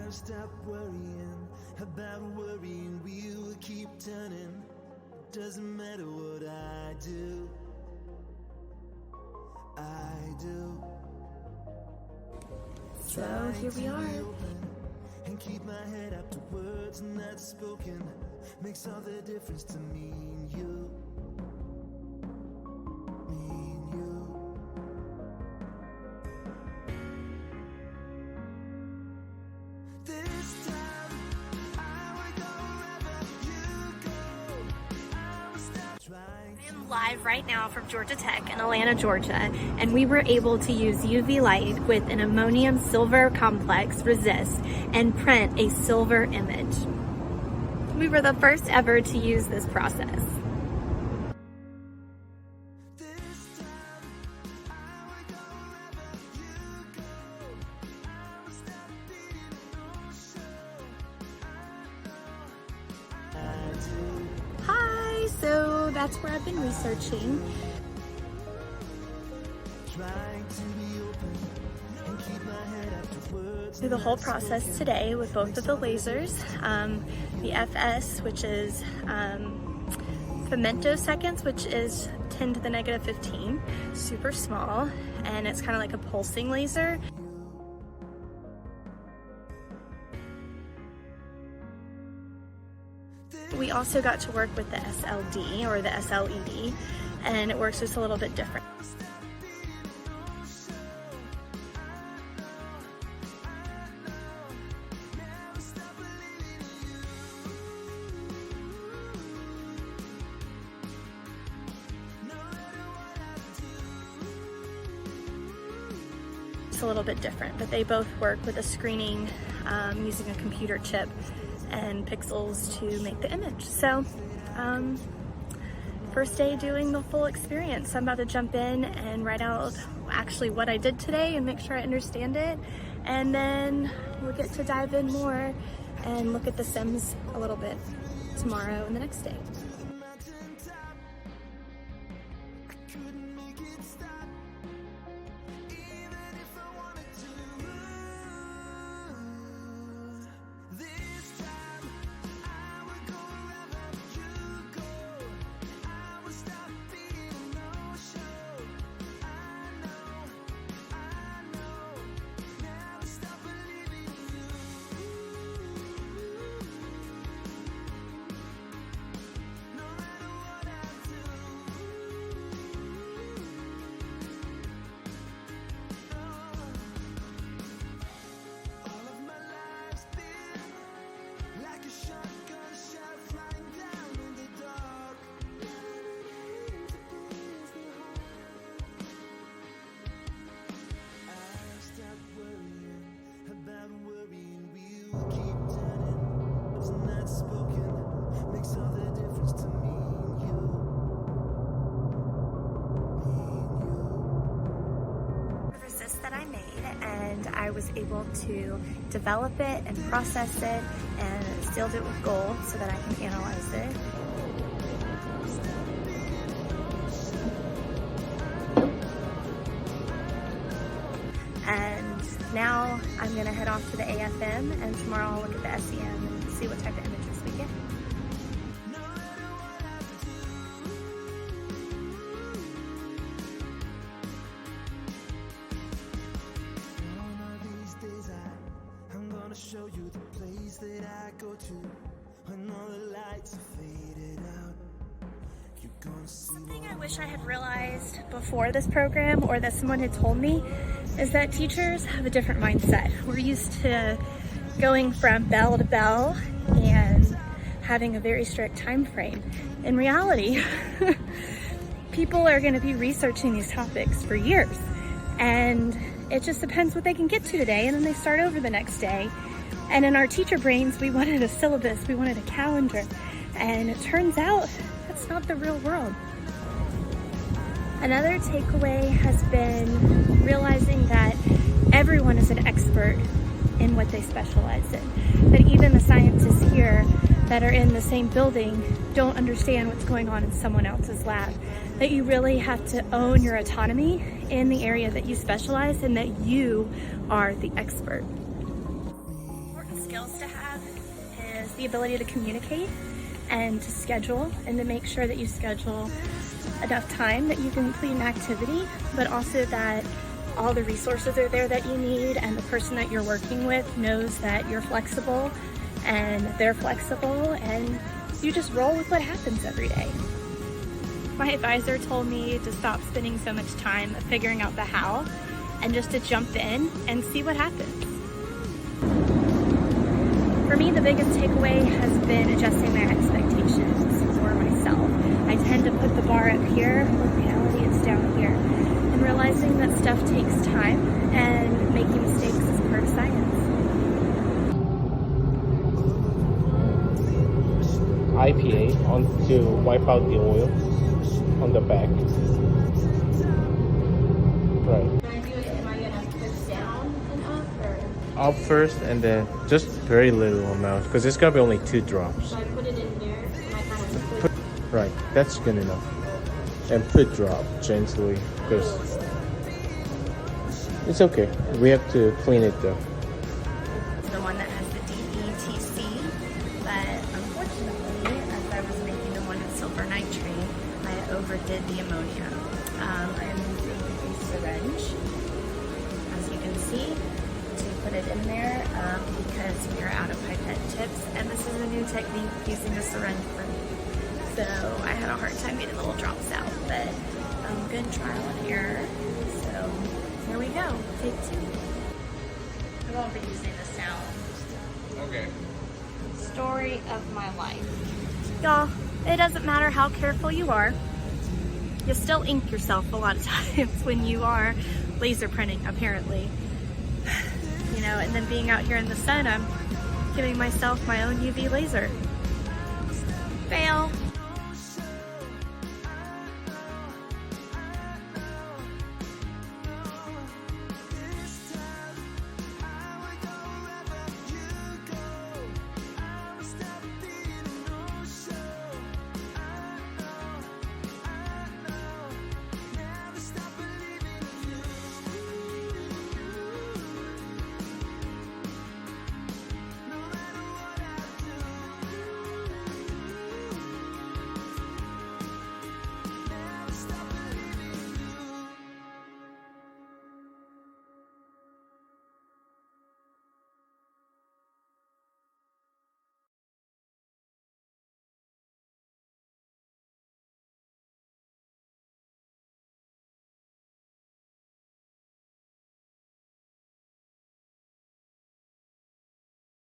Stop worrying about worrying, we will keep turning. Doesn't matter what I do, So here we are. And keep my head up to words not spoken. Makes all the difference to me and you. Me and you. This time I will go wherever you go. I will stop trying. I am live right now from Georgia Tech in Atlanta, Georgia, and we were able to use UV light with an ammonium silver complex resist and print a silver image. We were the first ever to use this process. Hi, so that's where I've been researching. Do the whole process today with both of the lasers. The FS, which is femtoseconds, which is 10 to the negative 15, super small, and it's kind of like a pulsing laser. We also got to work with the SLD or the SLED, and it works just a little bit different. It's a little bit different, but they both work with a screening using a computer chip and pixels to make the image. So first day doing the full experience. I'm about to jump in and write out actually what I did today and make sure I understand it, and then we'll get to dive in more and look at the sims a little bit tomorrow and the next day. I was able to develop it and process it and sealed it with gold so that I can analyze it. And now I'm gonna head off to the AFM, and tomorrow I'll look at the SEM and see what type of images we get. Show you the place that I go to when all the lights are faded out. You're gonna see. Something I wish I had realized before this program, or that someone had told me, is that teachers have a different mindset. We're used to going from bell to bell and having a very strict time frame. In reality, people are going to be researching these topics for years, and it just depends what they can get to today, and then they start over the next day. And in our teacher brains, we wanted a syllabus, we wanted a calendar, and it turns out that's not the real world. Another takeaway has been realizing that everyone is an expert in what they specialize in. That even the scientists here that are in the same building don't understand what's going on in someone else's lab. That you really have to own your autonomy in the area that you specialize, and that you are the expert. used to have is the ability to communicate and to schedule, and to make sure that you schedule enough time that you can complete an activity, but also that all the resources are there that you need, and the person that you're working with knows that you're flexible and they're flexible, and you just roll with what happens every day. My advisor told me to stop spending so much time figuring out the how and just to jump in and see what happens. For me, the biggest takeaway has been adjusting my expectations for myself. I tend to put the bar up here, when reality it's down here. And realizing that stuff takes time and making mistakes is part of science. IPA on to wipe out the oil on the back. Right. Am I gonna push down and up, or? Up first and then just very little amount because it's gonna be only 2 drops. So I put it in here, and I kind of Right, that's good enough. And put drop gently because it's okay. We have to clean it though. It's the one that has the DETC, but unfortunately, as I was making the one with silver nitrate, I overdid the ammonia. I'm using a syringe, as you can see, to put it in there because we are out of pipette tips, and this is a new technique using a syringe for me. So I had a hard time getting the little drops out, but good trial and error. So here we go, take 2. I won't be using the sound. Okay. Story of my life. Y'all, it doesn't matter how careful you are, you still ink yourself a lot of times when you are laser printing, apparently. You know, and then being out here in the sun, I'm giving myself my own UV laser. Fail.